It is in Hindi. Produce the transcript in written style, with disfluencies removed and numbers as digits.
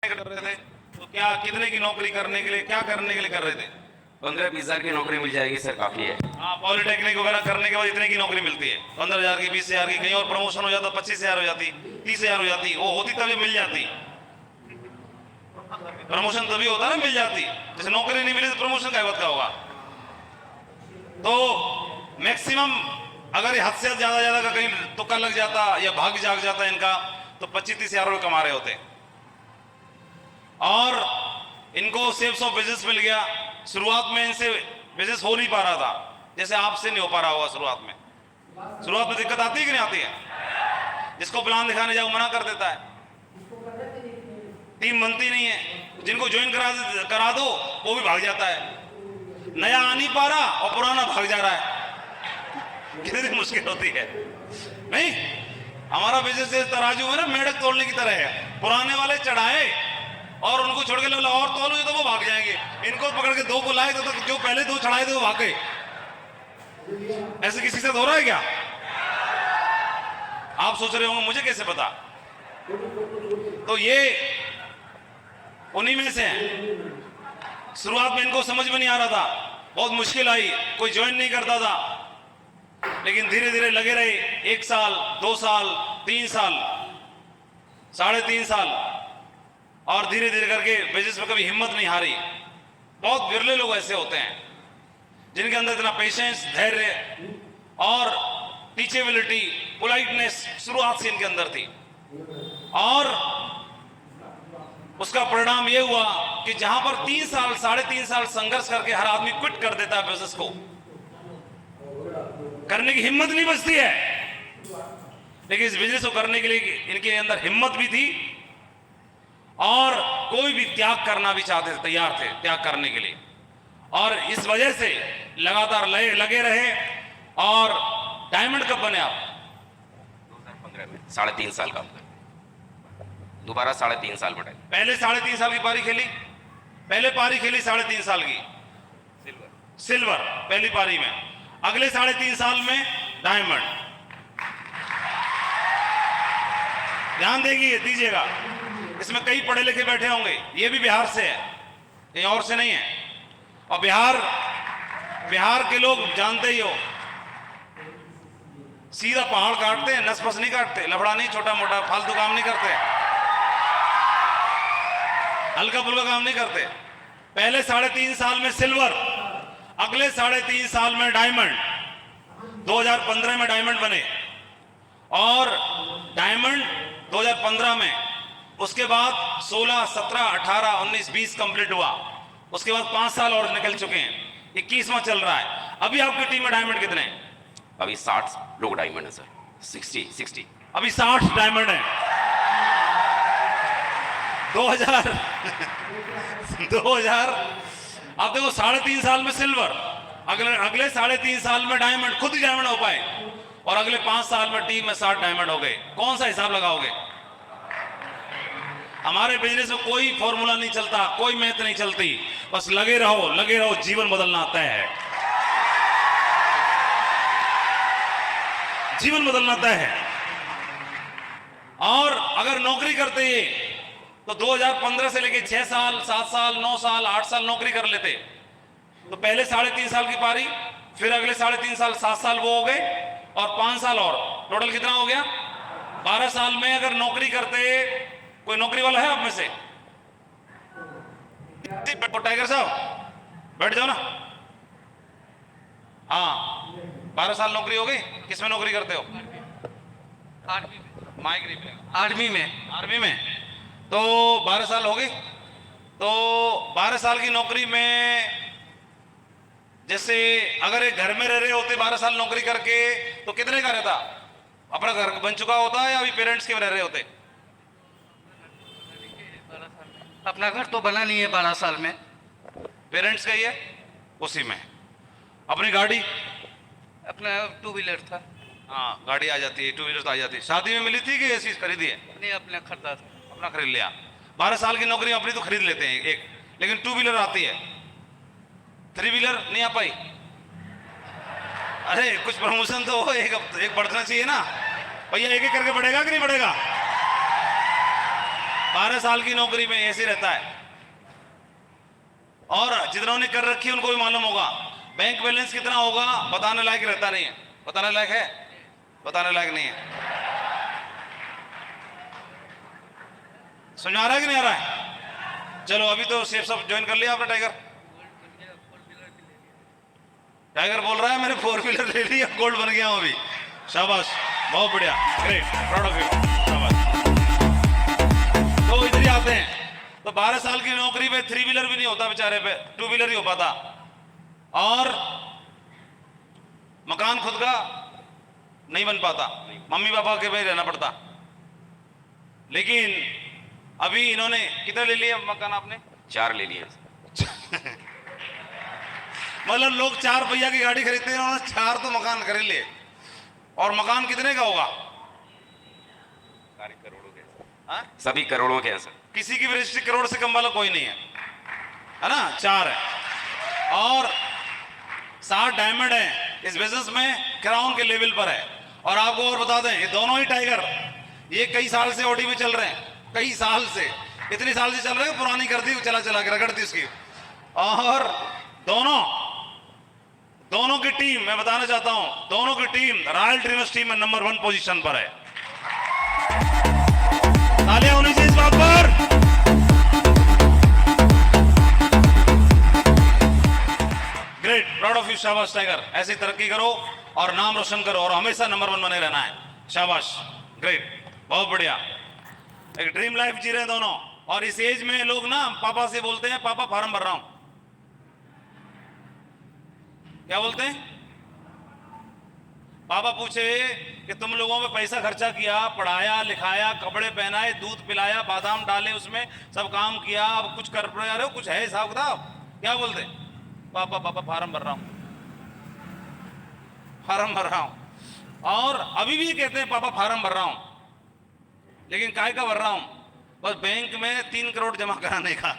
कर रहे थे, तो क्या कितने की नौकरी करने के लिए, क्या करने के लिए कर रहे थे? 15-20 हजार की नौकरी मिल जाएगी सर, काफी है। हाँ, पॉलिटेक्निक वगैरह करने के बाद इतने की नौकरी मिलती है, 15,000 की, 20,000 की, कहीं और प्रमोशन हो जाता 25,000 हो जाती, 30,000 हो जाती, वो होती तभी मिल जाती। प्रमोशन तभी होता ना, मिल जाती। जैसे नौकरी नहीं मिली तो प्रमोशन का बात का होगा। तो मैक्सिमम अगर हद से ज्यादा का कहीं तुक्का लग जाता या भाग जाग जाता इनका, तो 25-30 हजार रुपये कमा रहे होते। और इनको सेल्स ऑफ बिजनेस मिल गया। शुरुआत में इनसे बिजनेस हो नहीं पा रहा था, जैसे आपसे नहीं हो पा रहा होगा शुरुआत में। शुरुआत में दिक्कत आती है कि नहीं आती है? जिसको प्लान दिखाने जाओ मना कर देता है, टीम बनती नहीं है। जिनको ज्वाइन करा दो वो भी भाग जाता है, नया आ नहीं पा रहा और पुराना भाग जा रहा है। कितनी मुश्किल होती है नहीं? हमारा बिजनेस इस तराजू में ना मेढक तोड़ने की तरह है। पुराने वाले चढ़ाए और उनको छोड़ के लोग और तोलो तो वो भाग जाएंगे। इनको पकड़ के दो को लाए तो जो पहले दो चढ़ाए थे वो भाग गए। ऐसे किसी से हो रहा है क्या? आप सोच रहे होंगे मुझे कैसे पता? तो ये उन्हीं में से हैं। शुरुआत में इनको समझ में नहीं आ रहा था, बहुत मुश्किल आई, कोई ज्वाइन नहीं करता था, लेकिन धीरे धीरे लगे रहे। 1 साल, 2 साल, 3 साल, 3.5 साल, और धीरे धीरे करके बिजनेस में कभी हिम्मत नहीं हारी। बहुत विरले लोग ऐसे होते हैं जिनके अंदर इतना पेशेंस, धैर्य और टीचेबिलिटी, पोलाइटनेस शुरुआत से इनके अंदर थी। और उसका परिणाम यह हुआ कि जहां पर 3 साल, 3.5 साल संघर्ष करके हर आदमी क्विट कर देता है बिजनेस को, करने की हिम्मत नहीं बचती है। लेकिन इस बिजनेस को करने के लिए इनके अंदर हिम्मत भी थी और कोई भी त्याग करना भी चाहते थे, तैयार थे त्याग करने के लिए। और इस वजह से लगातार लगे रहे। और डायमंड कब बने आप? 2015 में, 3.5 साल का, दोबारा 3.5 साल बढ़े। पहले 3.5 साल की पारी खेली, पहले पारी खेली 3.5 साल की सिल्वर पहली पारी में, अगले 3.5 साल में डायमंड। ध्यान दीजिएगा, इसमें कई पढ़े लिखे बैठे होंगे, ये भी बिहार से है, कहीं और से नहीं है। और बिहार के लोग जानते ही हो, सीधा पहाड़ काटते हैं, नस-बस नहीं काटते, लफड़ा नहीं, छोटा मोटा फालतू काम नहीं करते, हल्का फुल्का काम नहीं करते। पहले 3.5 साल में सिल्वर, अगले 3.5 साल में डायमंड। 2015 में डायमंड बने और डायमंड 2015 में, उसके बाद 16, 17, 18, 19, 20 कंप्लीट हुआ। उसके बाद 5 साल और निकल चुके हैं, 21वां चल रहा है। अभी आपकी टीम में डायमंड कितने हैं? अभी 60 लोग डायमंड है सर, 60। अभी 60 डायमंड है। 2000 अब देखो 3.5 साल में सिल्वर, अगले 3.5 साल में डायमंड, खुद ही डायमंड हो पाए, और अगले 5 साल में टीम में 60 डायमंड हो गए। कौन सा हिसाब लगाओगे? हमारे बिजनेस में कोई फॉर्मूला नहीं चलता, कोई मैथ नहीं चलती, बस लगे रहो, जीवन बदलना आता है, जीवन बदलना तय है। और अगर नौकरी करते ये तो 2015 से लेके 6 साल, 7 साल, 9 साल, 8 साल नौकरी कर लेते। तो पहले 3.5 साल की पारी, फिर अगले 3.5 साल, 7 साल वो हो गए, और 5 साल और, टोटल कितना हो गया? 12 साल में अगर नौकरी करते। कोई नौकरी वाला है आप में से? टाइगर साहब बैठ जाओ ना। हाँ, 12 साल नौकरी हो गई। किसमें नौकरी करते हो? आर्मी में। माइक नहीं मिलेगा। आर्मी में तो 12 साल हो गई। तो 12 साल की नौकरी में, जैसे अगर एक घर में रह रहे होते 12 साल नौकरी करके, तो कितने का रहता? अपना घर बन चुका होता है या अभी पेरेंट्स के में रह रहे होते? अपना घर तो बना नहीं है 12 साल में, पेरेंट्स का ही है, उसी में। अपनी गाड़ी, अपना 2 व्हीलर था। हाँ, गाड़ी आ जाती है, 2 व्हीलर तो आ जाती है। शादी में मिली थी कि ऐसी खरीदी है? नहीं, अपने खरीदा था। अपना खरीद लिया। 12 साल की नौकरी अपनी तो खरीद लेते हैं एक, लेकिन 2 व्हीलर आती है, 3 व्हीलर नहीं आ पाई। अरे कुछ प्रमोशन तो एक बढ़ना चाहिए ना भैया, एक एक करके बढ़ेगा कि नहीं बढ़ेगा? 12 साल की नौकरी में ऐसे रहता है। और जितनों ने कर रखी है उनको भी मालूम होगा। बैंक बैलेंस कितना होगा बताने लायक रहता नहीं है। बताने लायक है? बताने लायक नहीं है। समझ आ रहा है कि नहीं आ रहा है? चलो अभी तो सेफ सब ज्वाइन कर लिया आपने। टाइगर बोल रहा है मैंने 4 व्हीलर ले लिया, गोल्ड बन गया हूं अभी। शाबाश, बहुत बढ़िया, ग्रेट, प्राउड ऑफ यू, शाबाश। तो इधर ही आते हैं। तो 12 साल की नौकरी पे 3 व्हीलर भी नहीं होता बेचारे पे, 2 व्हीलर ही हो पाता। और मकान खुद का नहीं बन पाता, मम्मी पापा के भाई रहना पड़ता। लेकिन अभी इन्होंने कितना ले लिया मकान आपने? 4 ले लिए। मतलब लोग 4 पहिया की गाड़ी खरीदते हैं, उन्होंने 4 तो मकान खरीद लिए। और मकान कितने का होगा? सारे करोड़ों के, हाँ? सभी करोड़ों के हैं सर। किसी की भी रजिस्ट्री करोड़ से कम वाला कोई नहीं है, है ना? 4 है। और 7 डायमंड है इस बिजनेस में, क्राउन के लेवल पर है। और आपको और बता दें, ये दोनों ही टाइगर ये कई साल से ऑडी में चल रहे हैं, कई साल से, इतने साल से चल रहे हैं, पुरानी कर दी, चला चला के रगड़ दी उसकी। और दोनों की टीम, मैं बताना चाहता हूं, दोनों की टीम रॉयल ड्रीमर्स टीम में नंबर 1 पोजीशन पर है। तालियां होनी चाहिए इस बात पर। ग्रेट, प्राउड ऑफ यू, शाबाश टाइगर। ऐसी तरक्की करो और नाम रोशन करो और हमेशा नंबर 1 बने रहना है। शाबाश, ग्रेट, बहुत बढ़िया। एक ड्रीम लाइफ जी रहे हैं दोनों। और इस एज में लोग ना पापा से बोलते हैं, पापा फॉर्म भर रहा हूं। क्या बोलते हैं? पापा पूछे कि तुम लोगों पे पैसा खर्चा किया, पढ़ाया लिखाया, कपड़े पहनाए, दूध पिलाया, बादाम डाले, उसमें सब काम किया, अब कुछ कर रहे हो, कुछ है हिसाब किताब? क्या बोलते? पापा पापा फॉर्म भर रहा हूं, फॉर्म भर रहा हूं। और अभी भी कहते हैं पापा फॉर्म भर रहा हूं। लेकिन काय का भर रहा हूं? बस बैंक में 3 करोड़ जमा कराने का।